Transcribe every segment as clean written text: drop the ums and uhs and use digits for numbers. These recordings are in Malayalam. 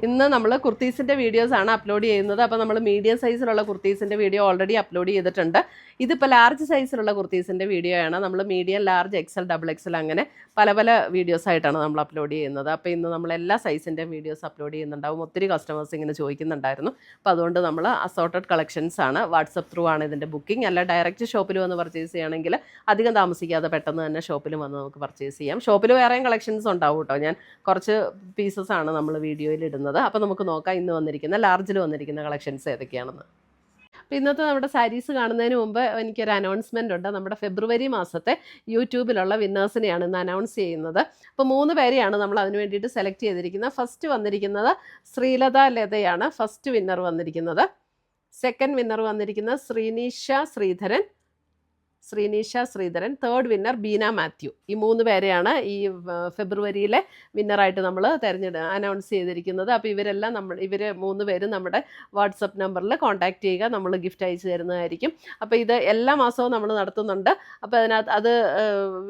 ഇന്ന് നമ്മൾ കുർത്തീസിൻ്റെ വീഡിയോസാണ് അപ്ലോഡ് ചെയ്യുന്നത്. അപ്പോൾ നമ്മൾ മീഡിയം സൈസിലുള്ള കുർത്തീസിൻ്റെ വീഡിയോ ഓൾറെഡി അപ്ലോഡ് ചെയ്തിട്ടുണ്ട്. ഇതിപ്പോൾ ലാർജ് സൈസിലുള്ള കുർത്തീസിൻ്റെ വീഡിയോ ആണ്. നമ്മൾ medium, large, XL, double XL അങ്ങനെ പല പല വീഡിയോസായിട്ടാണ് നമ്മൾ അപ്ലോഡ് ചെയ്യുന്നത്. അപ്പോൾ ഇന്ന് നമ്മൾ എല്ലാ സൈസിൻ്റെയും വീഡിയോസ് അപ്ലോഡ് ചെയ്യുന്നുണ്ടാവും. ഒത്തിരി കസ്റ്റമേഴ്സ് ഇങ്ങനെ ചോദിക്കുന്നുണ്ടായിരുന്നു. അപ്പോൾ അതുകൊണ്ട് നമ്മൾ അസോർട്ടഡ് കളക്ഷൻസ് ആണ്. വാട്സപ്പ് ത്രൂ ആണ് ഇതിൻ്റെ ബുക്കിംഗ്. അല്ല ഡയറക്റ്റ് ഷോപ്പിൽ വന്ന് പർച്ചേസ് ചെയ്യുകയാണെങ്കിൽ അധികം താമസിക്കാതെ പെട്ടെന്ന് തന്നെ ഷോപ്പിൽ വന്ന് നമുക്ക് പർച്ചേസ് ചെയ്യാം. ഷോപ്പിൽ വേറെയും കളക്ഷൻസ് ഉണ്ടാവും കേട്ടോ. ഞാൻ കുറച്ച് പീസസ് ആണ് നമ്മൾ വീഡിയോയിൽ ഇടുന്നത്. അപ്പോൾ നമുക്ക് നോക്കാം ഇന്ന് വന്നിരിക്കുന്ന ലാർജിൽ വന്നിരിക്കുന്ന കളക്ഷൻസ് ഏതൊക്കെയാണെന്ന്. അപ്പോൾ ഇന്നത്തെ നമ്മുടെ സാരീസ് കാണുന്നതിന് മുമ്പ് എനിക്കൊരു അനൗൺസ്മെൻ്റ് ഉണ്ട്. നമ്മുടെ ഫെബ്രുവരി മാസത്തെ യൂട്യൂബിലുള്ള വിന്നേഴ്സിനെയാണ് ഇന്ന് അനൗൺസ് ചെയ്യുന്നത്. അപ്പോൾ 3 പേരെയാണ് നമ്മൾ അതിന് വേണ്ടിയിട്ട് സെലക്ട് ചെയ്തിരിക്കുന്നത്. ഫസ്റ്റ് വന്നിരിക്കുന്നത് ശ്രീലത ലതയാണ് ഫസ്റ്റ് വിന്നർ വന്നിരിക്കുന്നത്. സെക്കൻഡ് വിന്നർ വന്നിരിക്കുന്നത് ശ്രീനീഷ ശ്രീധരൻ. Third winner Beena Mathew. ഈ 3 പേരെയാണ് ഈ ഫെബ്രുവരിയിലെ വിന്നറായിട്ട് നമ്മൾ അനൗൺസ് ചെയ്തിരിക്കുന്നത്. അപ്പോൾ ഇവർ 3 പേരും നമ്മുടെ വാട്സപ്പ് നമ്പറിൽ കോൺടാക്റ്റ് ചെയ്യുക. നമ്മൾ ഗിഫ്റ്റ് അയച്ചു തരുന്നതായിരിക്കും. അപ്പോൾ ഇത് എല്ലാ മാസവും നമ്മൾ നടത്തുന്നുണ്ട്. അപ്പോൾ അതിനകത്ത്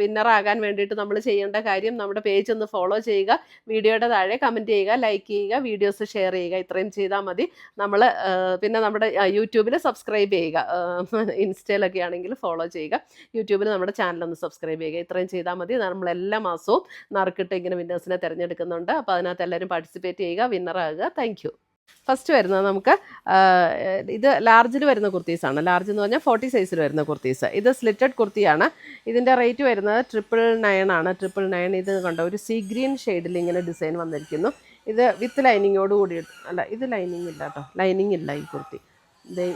വിന്നറാകാൻ വേണ്ടിയിട്ട് നമ്മൾ ചെയ്യേണ്ട കാര്യം നമ്മുടെ പേജ് ഒന്ന് ഫോളോ ചെയ്യുക, വീഡിയോയുടെ താഴെ കമൻറ്റ് ചെയ്യുക, ലൈക്ക് ചെയ്യുക, വീഡിയോസ് ഷെയർ ചെയ്യുക. ഇത്രയും ചെയ്താൽ മതി. പിന്നെ നമ്മുടെ യൂട്യൂബിൽ സബ്സ്ക്രൈബ് ചെയ്യുക. ഇൻസ്റ്റയിലൊക്കെ ആണെങ്കിൽ ഫോളോ ചെയ്യുക. യൂട്യൂബിൽ നമ്മുടെ ചാനലൊന്ന് സബ്സ്ക്രൈബ് ചെയ്യുക. ഇത്രയും ചെയ്താൽ മതി. നമ്മൾ എല്ലാ മാസവും നറുക്കിട്ട് ഇങ്ങനെ വിന്നേഴ്സിനെ തിരഞ്ഞെടുക്കുന്നുണ്ട്. അപ്പോൾ അതിനകത്ത് എല്ലാവരും പാർട്ടിസിപ്പേറ്റ് ചെയ്യുക, വിന്നറാകുക. Thank you. ഫസ്റ്റ് വരുന്നത് നമുക്ക് ഇത് ലാർജിൽ വരുന്ന കുർത്തീസാണ്. ലാർജ് എന്ന് പറഞ്ഞാൽ 40 സൈസിൽ വരുന്ന കുർത്തീസ്. ഇത് സ്ലിറ്റഡ് കുർത്തിയാണ്. ഇതിൻ്റെ റേറ്റ് വരുന്നത് 999 ആണ്. 999. ഇത് കണ്ടോ, ഒരു സീ ഗ്രീൻ ഷെയ്ഡിൽ ഇങ്ങനെ ഡിസൈൻ വന്നിരിക്കുന്നു. ഇത് വിത്ത് ലൈനിങ്ങോട് കൂടി, അല്ല ഇത് ലൈനിങ് ഇല്ല കേട്ടോ, ലൈനിങ് ഇല്ല ഈ കുർത്തി.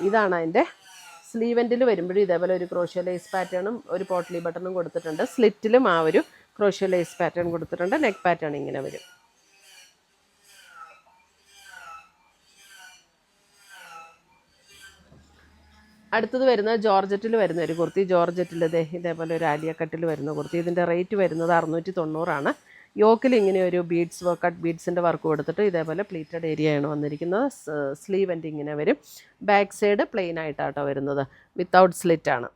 ഇതാണ് അതിൻ്റെ സ്ലീവെൻറ്റിൽ വരുമ്പോഴും ഇതേപോലെ ഒരു ക്രോഷ്യോ ലേസ് പാറ്റേണും ഒരു പോട്ട്ലി ബട്ടണും കൊടുത്തിട്ടുണ്ട്. സ്ലിറ്റിലും ആ ഒരു ക്രോഷ്യോ ലേസ് പാറ്റേൺ കൊടുത്തിട്ടുണ്ട്. നെക്ക് പാറ്റേൺ ഇങ്ങനെ വരും. അടുത്തത് വരുന്നത് ജോർജറ്റിൽ വരുന്ന ഒരു കുർത്തി. ജോർജറ്റിൽ ഇതേപോലെ ഒരു ആലിയ കട്ടിൽ വരുന്ന കുർത്തി. ഇതിൻ്റെ റേറ്റ് വരുന്നത് 690 ആണ്. യോക്കിൽ ഇങ്ങനെ ഒരു ബീഡ്സ് കട്ട് ബീഡ്സിൻ്റെ വർക്ക് കൊടുത്തിട്ട് ഇതേപോലെ പ്ലീറ്റഡ് ഏരിയയാണ് വന്നിരിക്കുന്നത്. സ്ലീവ് എൻ്റെ ഇങ്ങനെ വരും. ബാക്ക് സൈഡ് പ്ലെയിൻ ആയിട്ടാട്ടോ വരുന്നത്, വിത്തൗട്ട് സ്ലിറ്റ് ആണ്.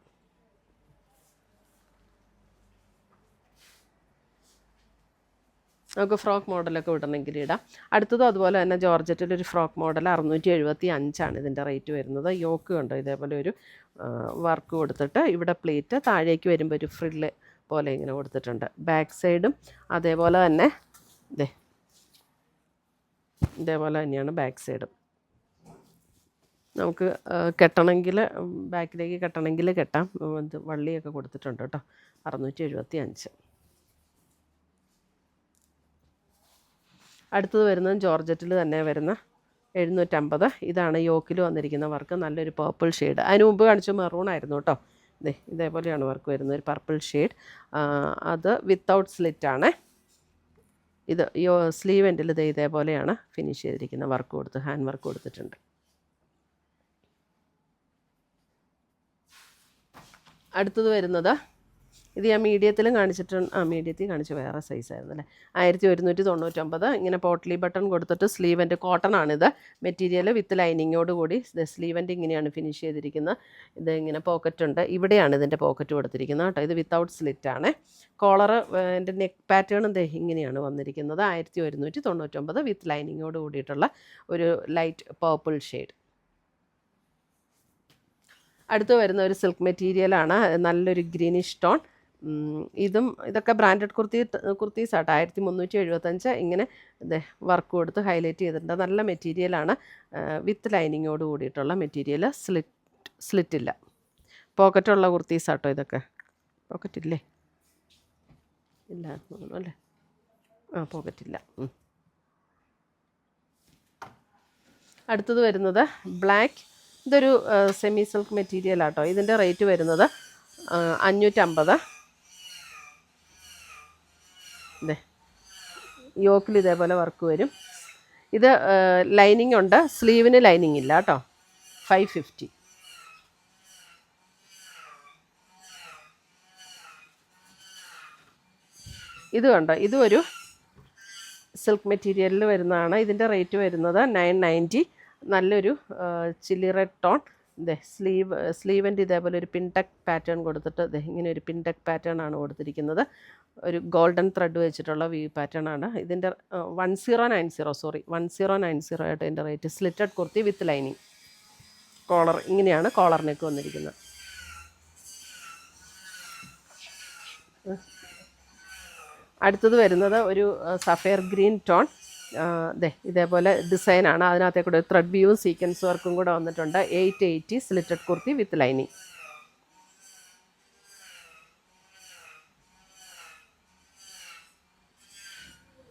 നമുക്ക് ഫ്രോക്ക് മോഡലൊക്കെ വിടണമെങ്കിൽ ഇടാം. അടുത്തതും അതുപോലെ തന്നെ ജോർജറ്റിലൊരു ഫ്രോക്ക് മോഡൽ 675 ആണ് ഇതിൻ്റെ റേറ്റ് വരുന്നത്. യോക്ക് കണ്ടോ, ഇതേപോലെ ഒരു വർക്ക് കൊടുത്തിട്ട് ഇവിടെ പ്ലീറ്റ് താഴേക്ക് വരുമ്പോൾ ഒരു ഫ്രില്ല് പോലെ ഇങ്ങനെ കൊടുത്തിട്ടുണ്ട്. ബാക്ക് സൈഡും അതേപോലെ തന്നെ ഇതേപോലെ തന്നെയാണ് ബാക്ക് സൈഡും. നമുക്ക് കെട്ടണമെങ്കിൽ ബാക്കിലേക്ക് കെട്ടണമെങ്കിൽ കെട്ടാം. ഇത് വള്ളിയൊക്കെ കൊടുത്തിട്ടുണ്ട് കേട്ടോ. 675. അടുത്തത് വരുന്നത് ജോർജറ്റിൽ തന്നെ വരുന്ന 750. ഇതാണ് യോക്കിൽ വന്നിരിക്കുന്ന വർക്ക്. നല്ലൊരു പർപ്പിൾ ഷെയ്ഡ്. അതിന് മുമ്പ് കാണിച്ച മെറൂൺ ആയിരുന്നു കേട്ടോ. ഇതേപോലെയാണ് വർക്ക് വരുന്നത്, ഒരു പർപ്പിൾ ഷെയ്ഡ്. അത് വിത്തൗട്ട് സ്ലിറ്റാണ്. ഇത് സ്ലീവ് എൻഡിൽ ഇതേപോലെയാണ് ഫിനിഷ് ചെയ്തിരിക്കുന്ന വർക്ക് കൊടുത്ത്, ഹാൻഡ് വർക്ക് കൊടുത്തിട്ടുണ്ട്. അടുത്തത് വരുന്നത് ഇത് ഞാൻ മീഡിയത്തിലും കാണിച്ചിട്ടുണ്ട്. മീഡിയത്തിൽ കാണിച്ച വേറെ സൈസായിരുന്നു അല്ലേ. 1199. ഇങ്ങനെ പോട്ട്ലി ബട്ടൺ കൊടുത്തിട്ട് സ്ലീവൻ്റെ കോട്ടൺ ആണിത് മെറ്റീരിയൽ. വിത്ത് ലൈനിങ്ങോട് കൂടി സ്ലീവൻ്റെ ഇങ്ങനെയാണ് ഫിനിഷ് ചെയ്തിരിക്കുന്നത്. ഇത് ഇങ്ങനെ പോക്കറ്റ് ഉണ്ട്, ഇവിടെയാണ് ഇതിൻ്റെ പോക്കറ്റ് കൊടുത്തിരിക്കുന്നത് കേട്ടോ. ഇത് വിത്തൗട്ട് സ്ലിറ്റാണ്. കോളർ എൻ്റെ നെക്ക് പാറ്റേൺ ഇങ്ങനെയാണ് വന്നിരിക്കുന്നത്. 1199 വിത്ത് ലൈനിങ്ങോട് കൂടിയിട്ടുള്ള ഒരു ലൈറ്റ് പർപ്പിൾ ഷെയ്ഡ്. അടുത്ത് വരുന്ന ഒരു സിൽക്ക് മെറ്റീരിയലാണ്, നല്ലൊരു ഗ്രീനിഷ് ടോൺ. ഇതൊക്കെ ബ്രാൻഡഡ് കുർത്തീസ് ആട്ടോ. 1375. ഇങ്ങനെ വർക്ക് കൊടുത്ത് ഹൈലൈറ്റ് ചെയ്തിട്ടുണ്ട്. നല്ല മെറ്റീരിയലാണ്, വിത്ത് ലൈനിങ്ങോട് കൂടിയിട്ടുള്ള മെറ്റീരിയൽ. സ്ലിറ്റില്ല. പോക്കറ്റുള്ള കുർത്തീസ് ആട്ടോ ഇതൊക്കെ. പോക്കറ്റില്ലേ? ഇല്ല തോന്നുന്നു അല്ലേ. പോക്കറ്റില്ല. അടുത്തത് വരുന്നത് ബ്ലാക്ക്. ഇതൊരു സെമി സിൽക്ക് മെറ്റീരിയൽ ആട്ടോ. ഇതിൻ്റെ റേറ്റ് വരുന്നത് 550. യോക്കിൽ ഇതേപോലെ വർക്ക് വരും. ഇത് ലൈനിങ് ഉണ്ട്, സ്ലീവിന് ലൈനിങ് ഇല്ല കേട്ടോ. 550. ഇത് കണ്ടോ, ഇതും ഒരു സിൽക്ക് മെറ്റീരിയലിൽ വരുന്നതാണ്. ഇതിൻ്റെ റേറ്റ് വരുന്നത് 990. നല്ലൊരു ചില്ലി റെഡ് ടോൺ. ഇതേ സ്ലീവിൻ്റെ ഇതേപോലെ ഒരു പിൻടെക് പാറ്റേൺ കൊടുത്തിട്ട് ഇങ്ങനെ ഒരു പിൻടെക് പാറ്റേൺ ആണ് കൊടുത്തിരിക്കുന്നത്. ഒരു ഗോൾഡൻ ത്രെഡ് വെച്ചിട്ടുള്ള വി പാറ്റേൺ ആണ്. ഇതിൻ്റെ 1090 ആയിട്ട് ഇതിൻ്റെ rate. Slitted kurti with lining. Collar ഇങ്ങനെയാണ് കോളർ നെക്ക് വന്നിരിക്കുന്നത്. അടുത്തത് വരുന്നത് ഒരു സഫയർ ഗ്രീൻ ടോൺ. ഇതേപോലെ ഡിസൈനാണ്. അതിനകത്തെ കൂടെ ത്രെഡ് വ്യൂവും സീക്വൻസ് വർക്കും കൂടെ വന്നിട്ടുണ്ട്. 880 സ്ലിറ്റഡ് കുർത്തി വിത്ത് ലൈനിങ്.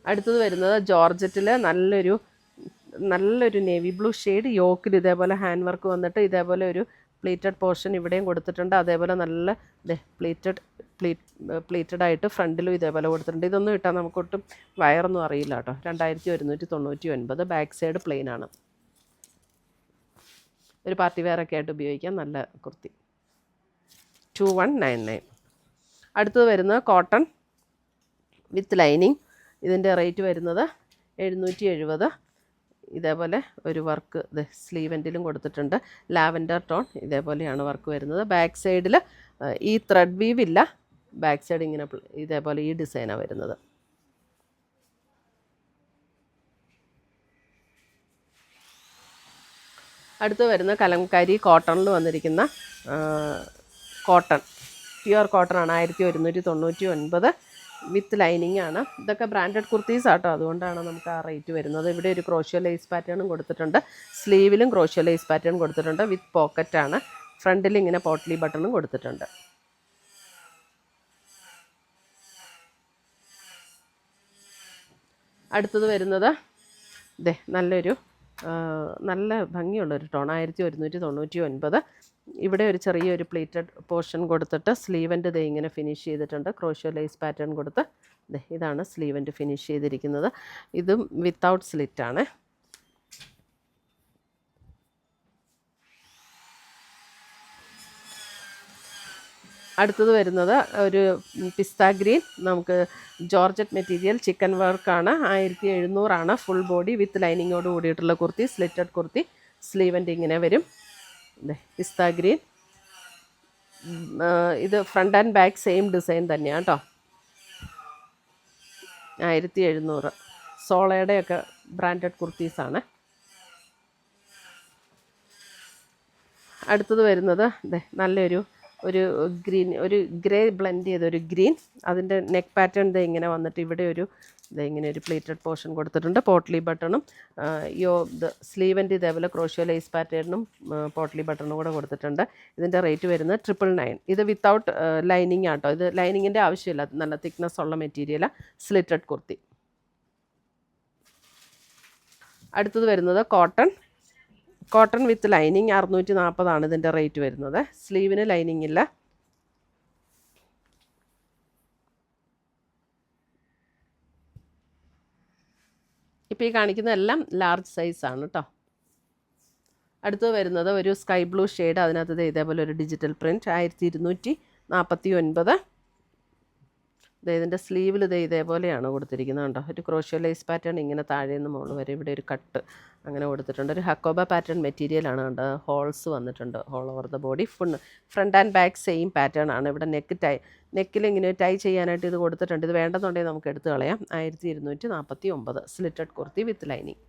അടുത്തത് വരുന്നത് ജോർജറ്റിൽ നല്ലൊരു നേവി ബ്ലൂ ഷെയ്ഡ്. യോക്കിൽ ഇതേപോലെ ഹാൻഡ് വർക്ക് വന്നിട്ട് ഇതേപോലെ ഒരു പ്ലീറ്റഡ് പോർഷൻ ഇവിടെയും കൊടുത്തിട്ടുണ്ട്. അതേപോലെ നല്ല പ്ലീറ്റഡ് ആയിട്ട് ഫ്രണ്ടിലും ഇതേപോലെ കൊടുത്തിട്ടുണ്ട്. ഇതൊന്നും ഇട്ടാൽ നമുക്കൊട്ടും വയറൊന്നും അറിയില്ല കേട്ടോ. 2199. ബാക്ക് സൈഡ് പ്ലെയിൻ ആണ്. ഒരു പാർട്ടി വെയറൊക്കെ ആയിട്ട് ഉപയോഗിക്കാം. നല്ല കുർത്തി. 2199. അടുത്തത് വരുന്നത് കോട്ടൺ വിത്ത് ലൈനിങ്. ഇതിൻ്റെ റേറ്റ് വരുന്നത് 770. ഇതേപോലെ ഒരു വർക്ക് സ്ലീവ് എൻഡിലും കൊടുത്തിട്ടുണ്ട്. ലാവൻഡർ ടോൺ ഇതേപോലെയാണ് വർക്ക് വരുന്നത്. ബാക്ക് സൈഡിൽ ഈ ത്രെഡ് വീവ് ഇല്ല. ബാക്ക് സൈഡ് ഇങ്ങനെ ഇതേപോലെ ഈ ഡിസൈനാണ് വരുന്നത്. അടുത്ത് വരുന്ന കലംകാരി കോട്ടണിൽ വന്നിരിക്കുന്ന പ്യുവർ കോട്ടൺ ആണ്. 1199 വിത്ത് ലൈനിങ് ആണ്. ഇതൊക്കെ ബ്രാൻഡഡ് കുർത്തീസ് ആട്ടോ, അതുകൊണ്ടാണ് നമുക്ക് ആ റേറ്റ് വരുന്നത്. ഇവിടെ ഒരു ക്രോഷ്യോ ലേസ് പാറ്റേണും കൊടുത്തിട്ടുണ്ട്. സ്ലീവിലും ക്രോഷ്യോ ലേസ് പാറ്റേൺ കൊടുത്തിട്ടുണ്ട്. വിത്ത് പോക്കറ്റാണ്. ഫ്രണ്ടിൽ ഇങ്ങനെ പോട്ട്ലി ബട്ടണും കൊടുത്തിട്ടുണ്ട്. അടുത്തത് വരുന്നത് നല്ല ഭംഗിയുള്ളൊരു ടോൺ. 1199. ഇവിടെ ഒരു ചെറിയൊരു പ്ലീറ്റഡ് പോർഷൻ കൊടുത്തിട്ട് സ്ലീവൻ്റ് ഇങ്ങനെ ഫിനിഷ് ചെയ്തിട്ടുണ്ട്. ക്രോഷ്യോ ലേസ് പാറ്റേൺ കൊടുത്ത് ഇതാണ് സ്ലീവൻ്റ് ഫിനിഷ് ചെയ്തിരിക്കുന്നത്. ഇതും വിത്തൗട്ട് സ്ലിറ്റാണ്. അടുത്തത് വരുന്നത് ഒരു പിസ്ത ഗ്രീൻ. നമുക്ക് ജോർജറ്റ് മെറ്റീരിയൽ ചിക്കൻ വർക്കാണ്. 1700 ഫുൾ ബോഡി വിത്ത് ലൈനിങ്ങോട് കൂടിയിട്ടുള്ള കുർത്തി. സ്ലിറ്റഡ് കുർത്തി. സ്ലീവൻ്റ് ഇങ്ങനെ വരും. പിസ്ത ഗ്രീൻ. ഇത് front and back same design തന്നെയാണ് കേട്ടോ. 1700. സോളയുടെയൊക്കെ ബ്രാൻഡഡ് കുർത്തീസാണ്. അടുത്തത് വരുന്നത് നല്ലൊരു ഗ്രേ ബ്ലെൻഡ് ചെയ്തൊരു ഗ്രീൻ. അതിൻ്റെ നെക്ക് പാറ്റേൺ ഇങ്ങനെ വന്നിട്ട് ഇവിടെ ഇങ്ങനെ ഒരു പ്ലേറ്റഡ് പോർഷൻ കൊടുത്തിട്ടുണ്ട്. പോട്ട്ലി ബട്ടണും സ്ലീവൻ്റ് ഇതേപോലെ ക്രോഷ്യോ ലേസ് പാറ്റേണും പോട്ട്ലി ബട്ടണും കൂടെ കൊടുത്തിട്ടുണ്ട്. ഇതിൻ്റെ റേറ്റ് വരുന്നത് 999. ഇത് വിത്തൗട്ട് ലൈനിങ് ആട്ടോ. ഇത് ലൈനിങ്ങിൻ്റെ ആവശ്യമില്ല. നല്ല തിക്നെസ് ഉള്ള മെറ്റീരിയലാണ്. സ്ലിറ്റഡ് കുർത്തി. അടുത്തത് വരുന്നത് കോട്ടൺ വിത്ത് ലൈനിങ്. 640 ഇതിൻ്റെ റേറ്റ് വരുന്നത്. സ്ലീവിന് ലൈനിങ് ഇല്ല. ഇപ്പോൾ ഈ കാണിക്കുന്നതെല്ലാം ലാർജ് സൈസാണ് കേട്ടോ. അടുത്തത് വരുന്നത് ഒരു സ്കൈ ബ്ലൂ ഷെയ്ഡ്. അതിനകത്ത് ഇതേപോലെ ഒരു ഡിജിറ്റൽ പ്രിൻറ്റ്. 1249. ഇതിൻ്റെ സ്ലീവിൽ ഇതേപോലെയാണ് കൊടുത്തിരിക്കുന്നത് കേട്ടോ. ഒരു ക്രോഷ്യോ ലേസ് പാറ്റേൺ ഇങ്ങനെ താഴെ നിന്ന് മുകളിൽ വരെ ഇവിടെ ഒരു കട്ട് അങ്ങനെ കൊടുത്തിട്ടുണ്ട്. ഒരു ഹക്കോബ പാറ്റേൺ മെറ്റീരിയലാണ് കണ്ടത്. ഹോൾസ് വന്നിട്ടുണ്ട് all over the body. Front and back same pattern ആണ്. ഇവിടെ നെക്കിൽ ഇങ്ങനെ ടൈ ചെയ്യാനായിട്ട് ഇത് കൊടുത്തിട്ടുണ്ട്. ഇത് വേണ്ടെന്നുണ്ടെങ്കിൽ നമുക്ക് എടുത്ത് കളയാം. 1249. Slitted kurti with lining.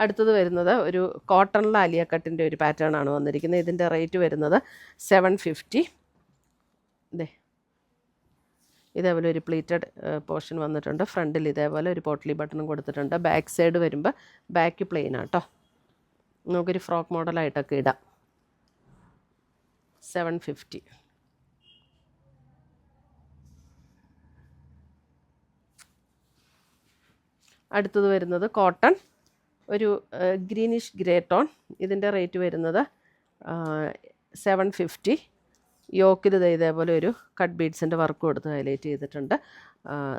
അടുത്തത് വരുന്നത് ഒരു കോട്ടണിൽ ആലിയ കട്ടിൻ്റെ ഒരു പാറ്റേൺ ആണ് വന്നിരിക്കുന്നത്. ഇതിൻ്റെ റേറ്റ് വരുന്നത് 750. ഇതേപോലെ ഒരു പ്ലീറ്റഡ് പോർഷൻ വന്നിട്ടുണ്ട്. ഫ്രണ്ടിൽ ഇതേപോലെ ഒരു പോട്ട്ലി ബട്ടണും കൊടുത്തിട്ടുണ്ട്. ബാക്ക് സൈഡ് വരുമ്പോൾ ബാക്ക് പ്ലെയിൻ ആട്ടോ. നമുക്കൊരു ഫ്രോക്ക് മോഡലായിട്ടൊക്കെ ഇടാം. 750. അടുത്തത് വരുന്നത് കോട്ടൺ ഒരു ഗ്രീനിഷ് ഗ്രേ ടോൺ. ഇതിൻ്റെ റേറ്റ് വരുന്നത് 750. യോക്കിൽ ഇതേപോലെ ഒരു കട്ട് ബീഡ്സിൻ്റെ വർക്ക് കൊടുത്ത് ഹൈലൈറ്റ് ചെയ്തിട്ടുണ്ട്.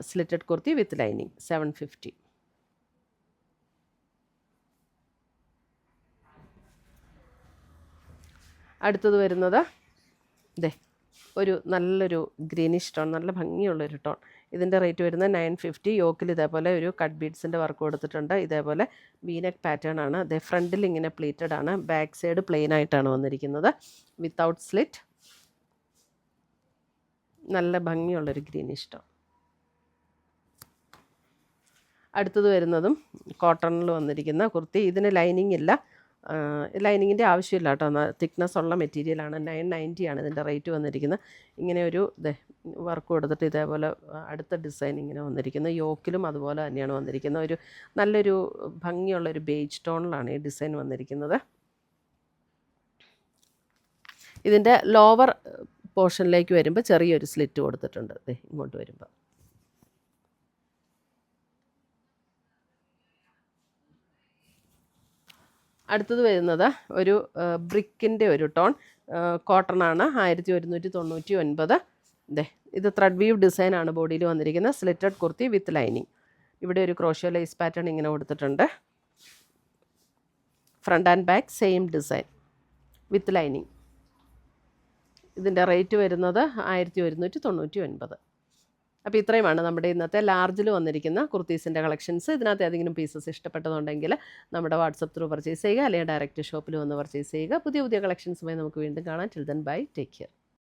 Slitted kurti with lining. 750. അടുത്തത് വരുന്നത് ഒരു നല്ലൊരു ഗ്രീനിഷ് ടോൺ. നല്ല ഭംഗിയുള്ളൊരു ടോൺ. ഇതിൻ്റെ റേറ്റ് വരുന്നത് 950. യോക്കിൽ ഇതേപോലെ ഒരു കട്ട് ബീഡ്സിൻ്റെ വർക്ക് കൊടുത്തിട്ടുണ്ട്. ഇതേപോലെ വീനെക്ക് പാറ്റേൺ ആണ്. അതേ ഫ്രണ്ടിൽ ഇങ്ങനെ പ്ലീറ്റഡ് ആണ്. ബാക്ക് സൈഡ് പ്ലെയിൻ ആയിട്ടാണ് വന്നിരിക്കുന്നത്, വിത്തൗട്ട് സ്ലിറ്റ്. നല്ല ഭംഗിയുള്ളൊരു ഗ്രീനിഷ് ടോൺ. അടുത്തത് വരുന്നതും കോട്ടണിൽ വന്നിരിക്കുന്ന കുർത്തി. ഇതിന് ലൈനിങ് ഇല്ല, ലൈനിങ്ങിൻ്റെ ആവശ്യമില്ല കേട്ടോ. തിക്നെസ് ഉള്ള മെറ്റീരിയലാണ്. 990 ആണ് ഇതിൻ്റെ റേറ്റ് വന്നിരിക്കുന്നത്. ഇങ്ങനെ ഒരു വർക്ക് കൊടുത്തിട്ട് ഇതേപോലെ അടുത്ത ഡിസൈൻ ഇങ്ങനെ വന്നിരിക്കുന്നത്. യോക്കിലും അതുപോലെ തന്നെയാണ് വന്നിരിക്കുന്നത്. ഒരു നല്ലൊരു ഭംഗിയുള്ളൊരു ബേജ് ടോണിലാണ് ഈ ഡിസൈൻ വന്നിരിക്കുന്നത്. ഇതിൻ്റെ ലോവർ പോർഷനിലേക്ക് വരുമ്പോൾ ചെറിയൊരു സ്ലിറ്റ് കൊടുത്തിട്ടുണ്ട് ഇങ്ങോട്ട് വരുമ്പോൾ. അടുത്തത് വരുന്നത് ഒരു ബ്രിക്കിൻ്റെ ഒരു ടോൺ, കോട്ടണാണ്. 1199. ഇത് ത്രെഡ് വീവ് ഡിസൈനാണ് ബോഡിയിൽ വന്നിരിക്കുന്നത്. Slitted kurti with lining. ഇവിടെ ഒരു ക്രോഷ്യോ ലേസ് പാറ്റേൺ ഇങ്ങനെ കൊടുത്തിട്ടുണ്ട്. Front and back same design with lining. ഇതിൻ്റെ റേറ്റ് വരുന്നത് 1199. അപ്പോൾ ഇത്രയുമാണ് നമ്മുടെ ഇന്നത്തെ ലാർജിൽ വന്നിരിക്കുന്ന കുർത്തീസിൻ്റെ കളക്ഷൻസ്. ഇതിനകത്ത് ഏതെങ്കിലും പീസസ് ഇഷ്ടപ്പെട്ടതുണ്ടെങ്കിൽ നമ്മുടെ വാട്സപ്പ് ത്രൂ പർച്ചേസ് ചെയ്യുക, അല്ലെങ്കിൽ ഡയറക്റ്റ് ഷോപ്പിൽ വന്ന് പർച്ചേസ് ചെയ്യുക. പുതിയ കളക്ഷൻസുമായി നമുക്ക് വീണ്ടും കാണാം. Till then bye, take care.